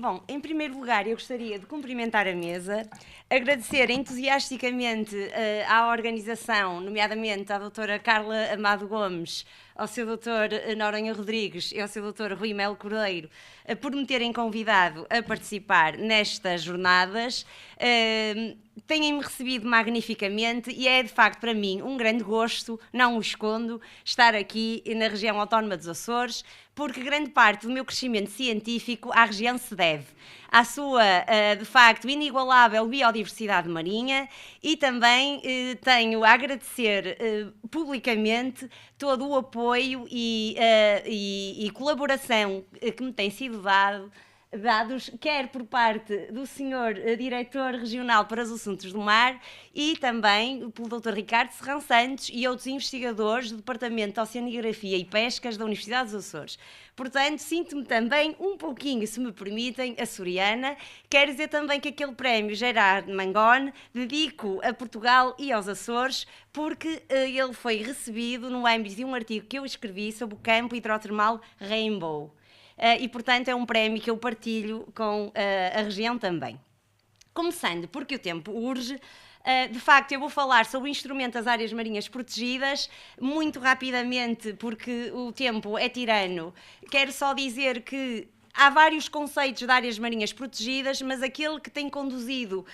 Bom, em primeiro lugar, eu gostaria de cumprimentar a mesa, agradecer entusiasticamente à organização, nomeadamente à doutora Carla Amado Gomes, ao seu doutor Noronha Rodrigues e ao seu doutor Rui Melo Cordeiro, por me terem convidado a participar nestas jornadas. Têm-me recebido magnificamente e é de facto para mim um grande gosto, não o escondo, estar aqui na região autónoma dos Açores, porque grande parte do meu crescimento científico à região se deve à sua, de facto, inigualável biodiversidade marinha e também tenho a agradecer publicamente todo o apoio e colaboração que me tem sido dados, quer por parte do Sr. Diretor Regional para os Assuntos do Mar e também pelo Dr. Ricardo Serrão Santos e outros investigadores do Departamento de Oceanografia e Pescas da Universidade dos Açores. Portanto, sinto-me também um pouquinho, se me permitem, açoriana. Quero dizer também que aquele prémio Gerard Mangone dedico a Portugal e aos Açores, porque ele foi recebido no âmbito de um artigo que eu escrevi sobre o campo hidrotermal Rainbow. E, portanto, é um prémio que eu partilho com a região também. Começando, porque o tempo urge, de facto, eu vou falar sobre o instrumento das áreas marinhas protegidas, muito rapidamente, porque o tempo é tirano. Quero só dizer que há vários conceitos de áreas marinhas protegidas, mas aquele que tem conduzido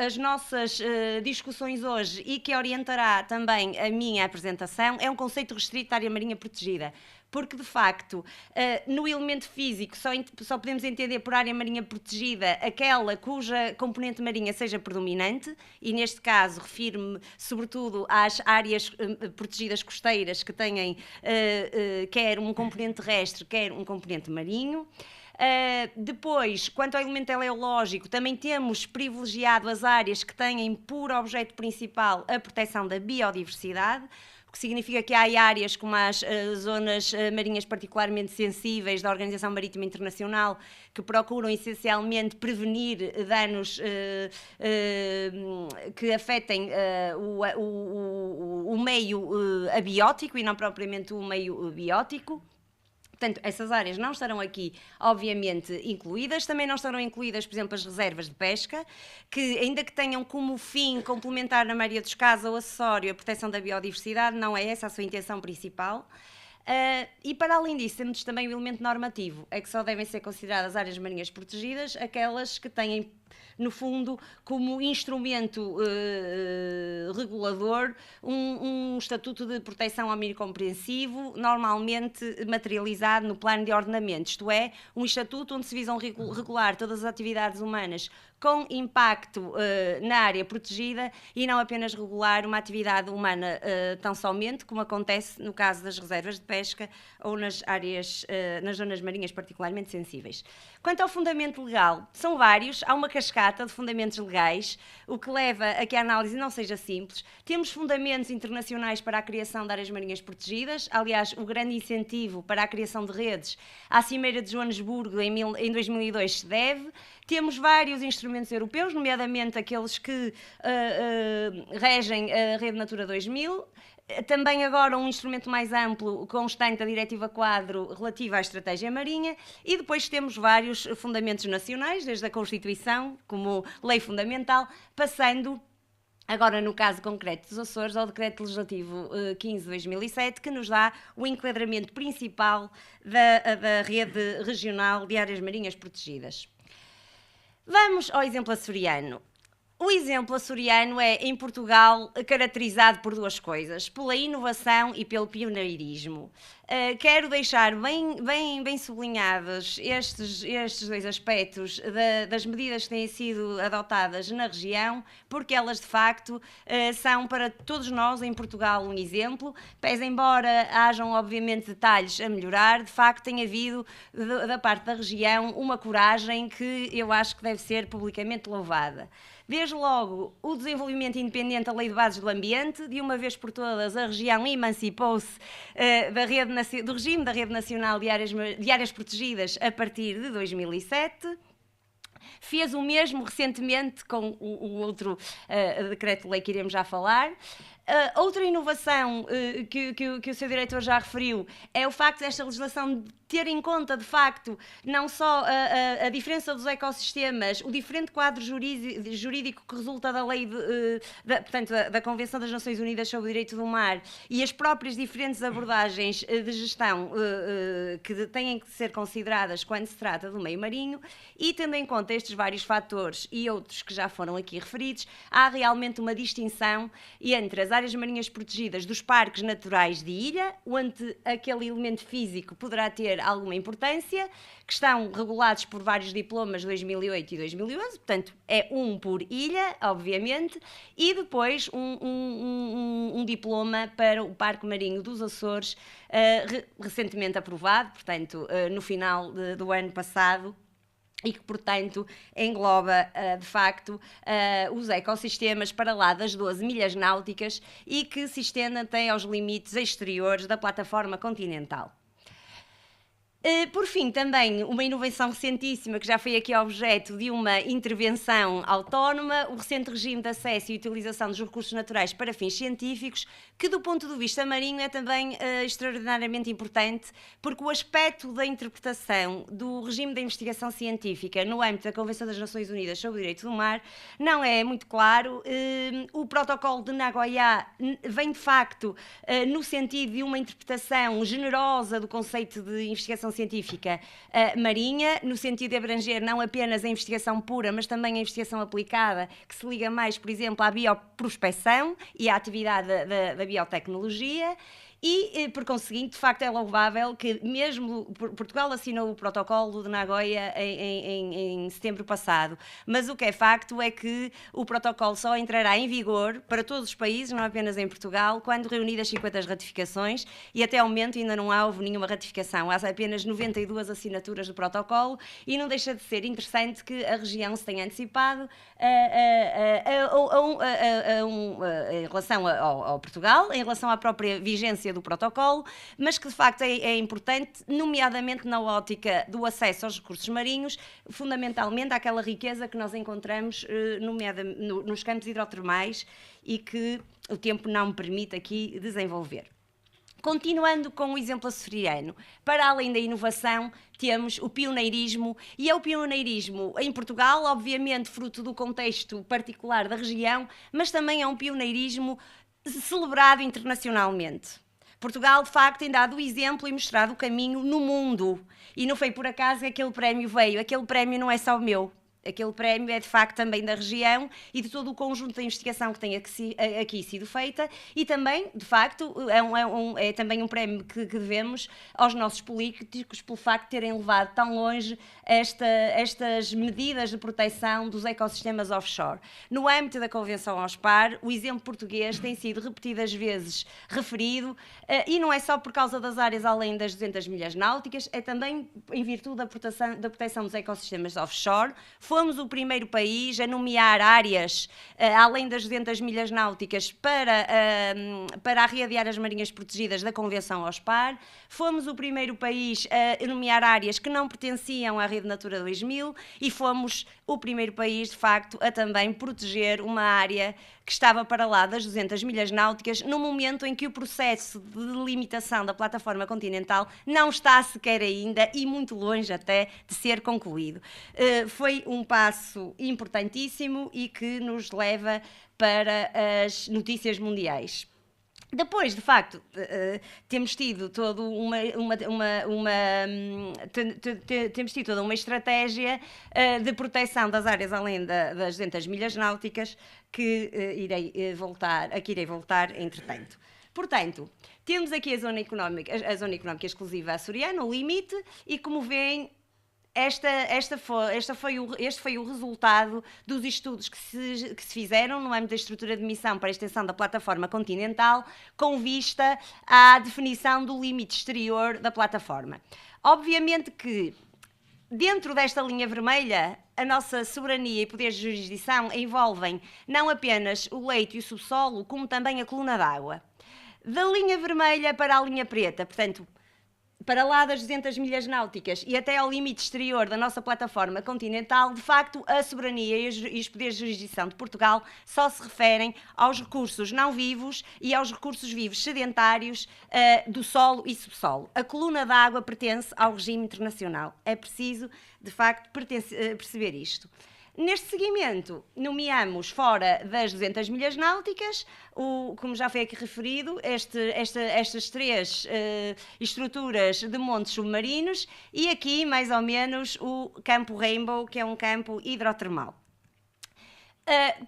as nossas discussões hoje e que orientará também a minha apresentação é um conceito restrito de área marinha protegida. Porque, de facto, no elemento físico só podemos entender por área marinha protegida aquela cuja componente marinha seja predominante, e neste caso refiro-me sobretudo às áreas protegidas costeiras que têm quer um componente terrestre, quer um componente marinho. Depois, quanto ao elemento teleológico, também temos privilegiado as áreas que têm por objeto principal a proteção da biodiversidade, o que significa que há áreas como as zonas marinhas particularmente sensíveis da Organização Marítima Internacional que procuram essencialmente prevenir danos que afetem o meio abiótico e não propriamente o meio biótico. Portanto, essas áreas não estarão aqui, obviamente, incluídas. Também não estarão incluídas, por exemplo, as reservas de pesca, que, ainda que tenham como fim complementar, na maioria dos casos, o acessório, a proteção da biodiversidade, não é essa a sua intenção principal. E, para além disso, temos também o elemento normativo, é que só devem ser consideradas áreas marinhas protegidas aquelas que têm, no fundo, como instrumento regulador, um estatuto de proteção ao mínimo compreensivo, normalmente materializado no plano de ordenamento, isto é, um estatuto onde se visam regular todas as atividades humanas com impacto na área protegida e não apenas regular uma atividade humana tão somente, como acontece no caso das reservas de pesca ou nas áreas, nas zonas marinhas particularmente sensíveis. Quanto ao fundamento legal, são vários, há uma cascata de fundamentos legais, o que leva a que a análise não seja simples. Temos fundamentos internacionais para a criação de áreas marinhas protegidas, aliás, o grande incentivo para a criação de redes à Cimeira de Joanesburgo em 2002 se deve. Temos vários instrumentos europeus, nomeadamente aqueles que regem a Rede Natura 2000, também agora um instrumento mais amplo, constante da Diretiva Quadro relativa à estratégia marinha, e depois temos vários fundamentos nacionais, desde a Constituição, como lei fundamental, passando agora, no caso concreto dos Açores, ao Decreto Legislativo 15 de 2007, que nos dá o enquadramento principal da rede regional de áreas marinhas protegidas. Vamos ao exemplo açoriano. O exemplo açoriano é, em Portugal, caracterizado por duas coisas, pela inovação e pelo pioneirismo. Quero deixar bem sublinhados estes dois aspectos das medidas que têm sido adotadas na região, porque elas, de facto, são para todos nós, em Portugal, um exemplo. Pese embora hajam, obviamente, detalhes a melhorar, de facto, tem havido, da parte da região, uma coragem que eu acho que deve ser publicamente louvada. Desde logo, o desenvolvimento independente da Lei de Bases do Ambiente, de uma vez por todas, a região emancipou-se do regime da Rede Nacional de Áreas Protegidas a partir de 2007. Fez o mesmo recentemente com o outro decreto-lei que iremos já falar. Outra inovação que o seu diretor já referiu é o facto desta legislação ter em conta, de facto, não só a diferença dos ecossistemas, o diferente quadro jurídico que resulta da lei, portanto, da Convenção das Nações Unidas sobre o Direito do Mar e as próprias diferentes abordagens de gestão que têm que ser consideradas quando se trata do meio marinho, e tendo em conta estes vários fatores e outros que já foram aqui referidos, há realmente uma distinção entre as áreas marinhas protegidas dos parques naturais de ilha, onde aquele elemento físico poderá ter alguma importância, que estão regulados por vários diplomas de 2008 e 2011, portanto é um por ilha, obviamente, e depois um diploma para o Parque Marinho dos Açores, recentemente aprovado, portanto no final do ano passado, e que, portanto, engloba, de facto, os ecossistemas para lá das 12 milhas náuticas e que se estende até aos limites exteriores da plataforma continental. Por fim, também uma inovação recentíssima que já foi aqui objeto de uma intervenção autónoma, o recente regime de acesso e utilização dos recursos naturais para fins científicos, que do ponto de vista marinho é também extraordinariamente importante, porque o aspecto da interpretação do regime da investigação científica no âmbito da Convenção das Nações Unidas sobre o Direito do Mar não é muito claro. O protocolo de Nagoya vem de facto no sentido de uma interpretação generosa do conceito de investigação científica marinha, no sentido de abranger não apenas a investigação pura, mas também a investigação aplicada, que se liga mais, por exemplo, à bioprospecção e à atividade da biotecnologia. E, por conseguinte, de facto é louvável que mesmo Portugal assinou o protocolo de Nagoya em setembro passado, mas o que é facto é que o protocolo só entrará em vigor para todos os países, não apenas em Portugal, quando reunidas 50 ratificações, e até ao momento ainda não houve nenhuma ratificação, há apenas 92 assinaturas do protocolo, e não deixa de ser interessante que a região se tenha antecipado em relação ao Portugal, em relação à própria vigência do protocolo, mas que de facto é importante, nomeadamente na ótica do acesso aos recursos marinhos, fundamentalmente àquela riqueza que nós encontramos nos campos hidrotermais e que o tempo não me permite aqui desenvolver. Continuando com o exemplo açoriano, para além da inovação, temos o pioneirismo, e é o pioneirismo em Portugal, obviamente fruto do contexto particular da região, mas também é um pioneirismo celebrado internacionalmente. Portugal, de facto, tem dado o exemplo e mostrado o caminho no mundo. E não foi por acaso que aquele prémio veio. Aquele prémio não é só meu. Aquele prémio é, de facto, também da região e de todo o conjunto de investigação que tem aqui sido feita, e também, de facto, é também um prémio que devemos aos nossos políticos pelo facto de terem levado tão longe estas medidas de proteção dos ecossistemas offshore. No âmbito da Convenção OSPAR, o exemplo português tem sido repetidas vezes referido, e não é só por causa das áreas além das 200 milhas náuticas, é também em virtude da proteção dos ecossistemas offshore. Fomos o primeiro país a nomear áreas além das 200 milhas náuticas para arrear áreas marinhas protegidas da Convenção OSPAR. Fomos o primeiro país a nomear áreas que não pertenciam à Rede Natura 2000 e fomos o primeiro país, de facto, a também proteger uma área que estava para lá das 200 milhas náuticas, no momento em que o processo de delimitação da plataforma continental não está sequer ainda e muito longe até de ser concluído. Foi um passo importantíssimo e que nos leva para as notícias mundiais. Depois, de facto, temos tido toda uma estratégia de proteção das áreas além das 200 milhas náuticas que irei voltar entretanto. Portanto, temos aqui a zona económica exclusiva açoriana, o limite, e como veem, este foi o resultado dos estudos que se fizeram no âmbito da estrutura de missão para a extensão da plataforma continental, com vista à definição do limite exterior da plataforma. Obviamente que, dentro desta linha vermelha, a nossa soberania e poderes de jurisdição envolvem não apenas o leito e o subsolo, como também a coluna d'água. Da linha vermelha para a linha preta, portanto, para lá das 200 milhas náuticas e até ao limite exterior da nossa plataforma continental, de facto, a soberania e os poderes de jurisdição de Portugal só se referem aos recursos não vivos e aos recursos vivos sedentários do solo e subsolo. A coluna d'água pertence ao regime internacional. É preciso, de facto, perceber isto. Neste seguimento, nomeamos fora das 200 milhas náuticas, como já foi aqui referido, estas três estruturas de montes submarinos e aqui, mais ou menos, o campo Rainbow, que é um campo hidrotermal.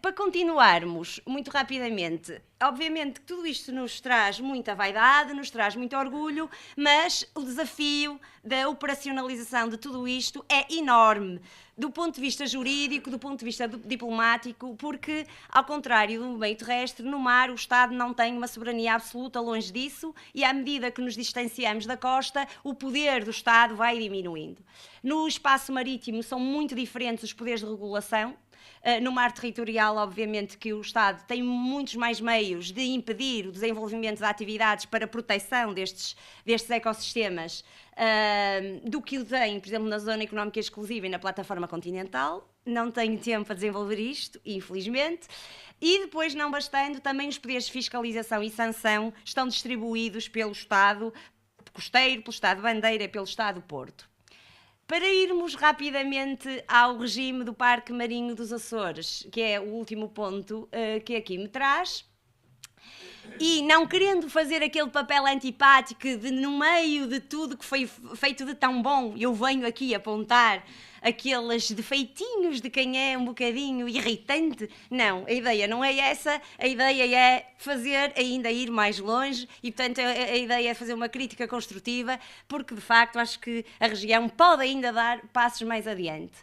Para continuarmos muito rapidamente, obviamente que tudo isto nos traz muita vaidade, nos traz muito orgulho, mas o desafio da operacionalização de tudo isto é enorme, do ponto de vista jurídico, do ponto de vista diplomático, porque, ao contrário do meio terrestre, no mar o Estado não tem uma soberania absoluta, longe disso, e à medida que nos distanciamos da costa, o poder do Estado vai diminuindo. No espaço marítimo são muito diferentes os poderes de regulação. No mar territorial, obviamente, que o Estado tem muitos mais meios de impedir o desenvolvimento de atividades para proteção destes ecossistemas do que o tem, por exemplo, na Zona Económica Exclusiva e na Plataforma Continental. Não tenho tempo para desenvolver isto, infelizmente. E depois, não bastando, também os poderes de fiscalização e sanção estão distribuídos pelo Estado costeiro, pelo Estado bandeira e pelo Estado porto. Para irmos rapidamente ao regime do Parque Marinho dos Açores, que é o último ponto que aqui me traz, e não querendo fazer aquele papel antipático de, no meio de tudo que foi feito de tão bom, eu venho aqui apontar aqueles defeitinhos de quem é um bocadinho irritante. Não, a ideia não é essa, a ideia é fazer ainda ir mais longe e, portanto, a ideia é fazer uma crítica construtiva, porque, de facto, acho que a região pode ainda dar passos mais adiante.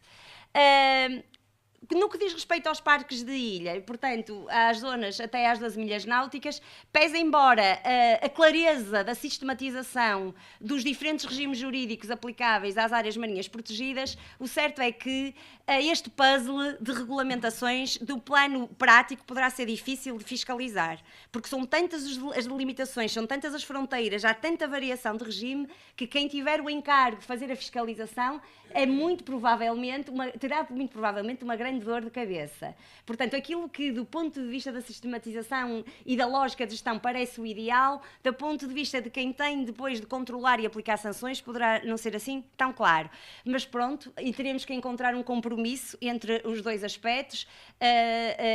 No que diz respeito aos parques de ilha, e, portanto, às zonas até às 12 milhas náuticas, pese embora a clareza da sistematização dos diferentes regimes jurídicos aplicáveis às áreas marinhas protegidas, o certo é que este puzzle de regulamentações do plano prático poderá ser difícil de fiscalizar, porque são tantas as delimitações, são tantas as fronteiras, há tanta variação de regime, que quem tiver o encargo de fazer a fiscalização terá muito provavelmente uma grande dor de cabeça. Portanto, aquilo que do ponto de vista da sistematização e da lógica de gestão parece o ideal, do ponto de vista de quem tem depois de controlar e aplicar sanções, poderá não ser assim tão claro. Mas pronto, e teremos que encontrar um compromisso entre os dois aspectos,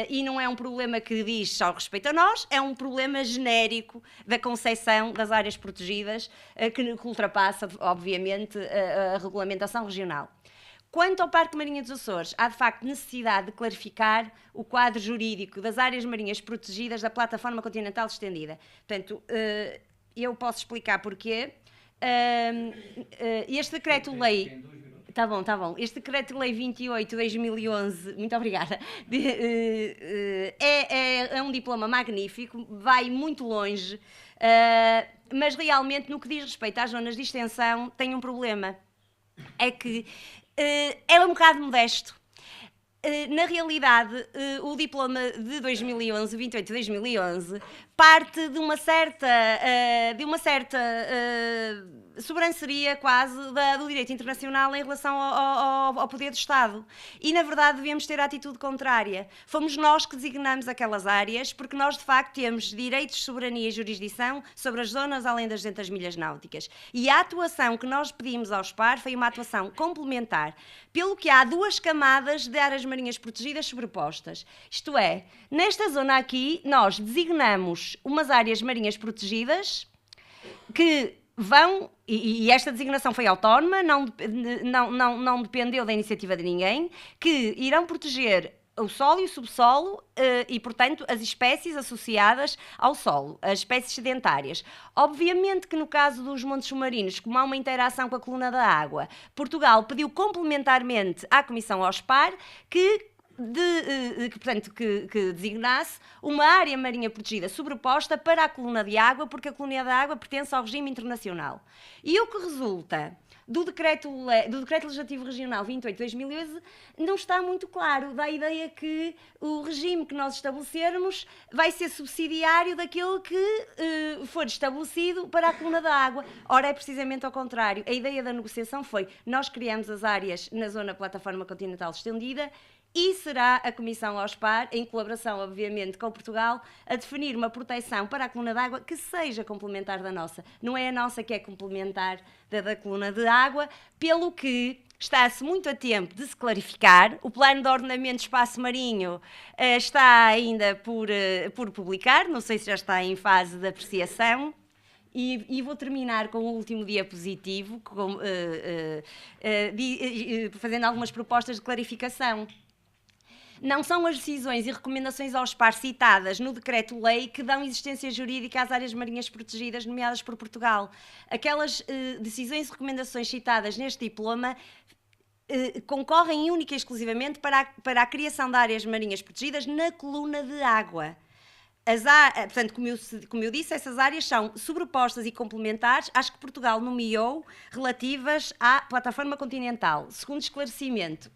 e não é um problema que diz só respeito a nós, é um problema genérico da concepção das áreas protegidas, que ultrapassa, obviamente, a regulamentação regional. Quanto ao Parque Marinho dos Açores, há de facto necessidade de clarificar o quadro jurídico das áreas marinhas protegidas da Plataforma Continental Estendida. Portanto, eu posso explicar porquê. Este decreto-lei... Tá bom. Este Decreto-Lei 28/2011, muito obrigada, é um diploma magnífico, vai muito longe, mas realmente, no que diz respeito às zonas de extensão, tem um problema. É que é um bocado modesto. Na realidade, o diploma de 2011, 28/2011, parte de uma certa sobranceria quase do direito internacional em relação ao poder do Estado. E, na verdade, devemos ter a atitude contrária. Fomos nós que designamos aquelas áreas, porque nós, de facto, temos direitos de soberania e jurisdição sobre as zonas além das 200 milhas náuticas. E a atuação que nós pedimos ao SPAR foi uma atuação complementar, pelo que há duas camadas de áreas marinhas protegidas sobrepostas. Isto é, nesta zona aqui, nós designamos umas áreas marinhas protegidas que vão, e esta designação foi autónoma, não dependeu da iniciativa de ninguém, que irão proteger o solo e o subsolo e, portanto, as espécies associadas ao solo, as espécies sedentárias. Obviamente que no caso dos montes submarinos, como há uma interação com a coluna da água, Portugal pediu complementarmente à Comissão OSPAR que designasse uma área marinha protegida sobreposta para a coluna de água, porque a coluna de água pertence ao regime internacional. E o que resulta? do Decreto Legislativo Regional 28/2011 não está muito claro, dá a ideia que o regime que nós estabelecermos vai ser subsidiário daquele que for estabelecido para a coluna da água. Ora, é precisamente ao contrário. A ideia da negociação foi, nós criamos as áreas na zona plataforma continental estendida e será a Comissão OSPAR, em colaboração, obviamente, com Portugal, a definir uma proteção para a coluna de água que seja complementar da nossa. Não é a nossa que é complementar da coluna de água, pelo que está-se muito a tempo de se clarificar. O Plano de Ordenamento de Espaço Marinho está ainda por publicar, não sei se já está em fase de apreciação. E vou terminar com o último diapositivo, fazendo algumas propostas de clarificação. Não são as decisões e recomendações ao OSPAR citadas no Decreto-Lei que dão existência jurídica às áreas marinhas protegidas nomeadas por Portugal. Aquelas decisões e recomendações citadas neste diploma concorrem única e exclusivamente para a criação de áreas marinhas protegidas na coluna de água. Portanto, como eu disse, essas áreas são sobrepostas e complementares às que Portugal nomeou relativas à plataforma continental. Segundo esclarecimento,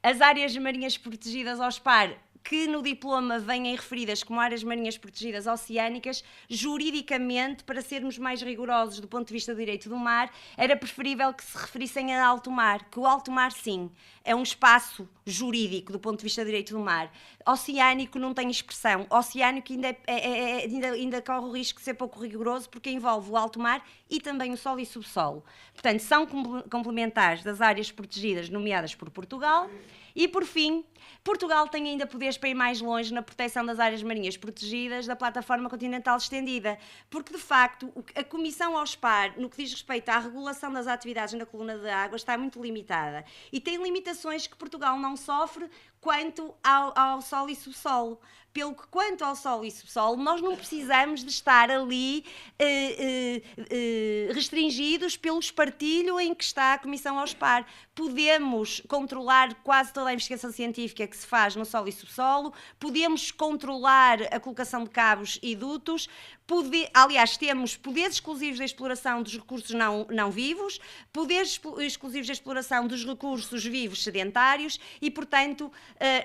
as áreas marinhas protegidas OSPAR, que no diploma vêm referidas como áreas marinhas protegidas oceânicas, juridicamente, para sermos mais rigorosos do ponto de vista do direito do mar, era preferível que se referissem a alto mar, que o alto mar, sim, é um espaço jurídico do ponto de vista do direito do mar. Oceânico não tem expressão. Oceânico ainda corre o risco de ser pouco rigoroso porque envolve o alto mar e também o solo e subsolo. Portanto, são complementares das áreas protegidas nomeadas por Portugal. E, por fim, Portugal tem ainda poderes para ir mais longe na proteção das áreas marinhas protegidas da plataforma continental estendida, porque, de facto, a Comissão OSPAR, no que diz respeito à regulação das atividades na coluna de água, está muito limitada. E tem limitações que Portugal não sofre quanto ao solo e subsolo. Pelo que, quanto ao solo e subsolo, nós não precisamos de estar ali restringidos pelo espartilho em que está a Comissão OSPAR. Podemos controlar quase toda a investigação científica que se faz no solo e subsolo, podemos controlar a colocação de cabos e dutos, aliás, temos poderes exclusivos da exploração dos recursos não vivos, poderes exclusivos da exploração dos recursos vivos sedentários e, portanto,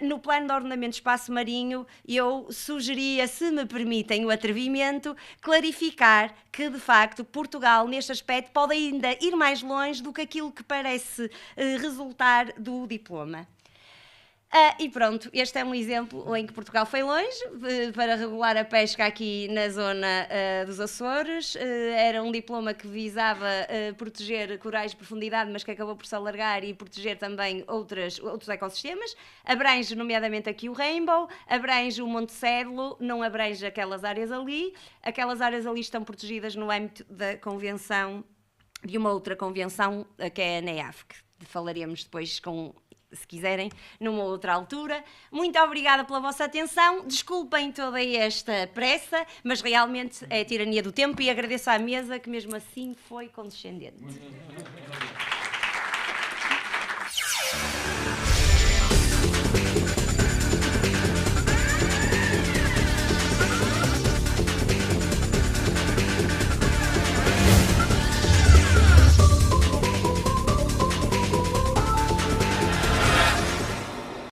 no Plano de Ordenamento de Espaço Marinho, eu sugeria, se me permitem o atrevimento, clarificar que, de facto, Portugal, neste aspecto, pode ainda ir mais longe do que aquilo que parece resultar do diploma. E pronto, este é um exemplo em que Portugal foi longe para regular a pesca aqui na zona dos Açores. Era um diploma que visava proteger corais de profundidade, mas que acabou por se alargar e proteger também outros ecossistemas. Abrange, nomeadamente, aqui o Rainbow, abrange o Monte Cédulo, não abrange aquelas áreas ali. Aquelas áreas ali estão protegidas no âmbito da convenção, de uma outra convenção, que é a NEAF, que falaremos depois se quiserem, numa outra altura. Muito obrigada pela vossa atenção. Desculpem toda esta pressa, mas realmente é a tirania do tempo e agradeço à mesa que mesmo assim foi condescendente.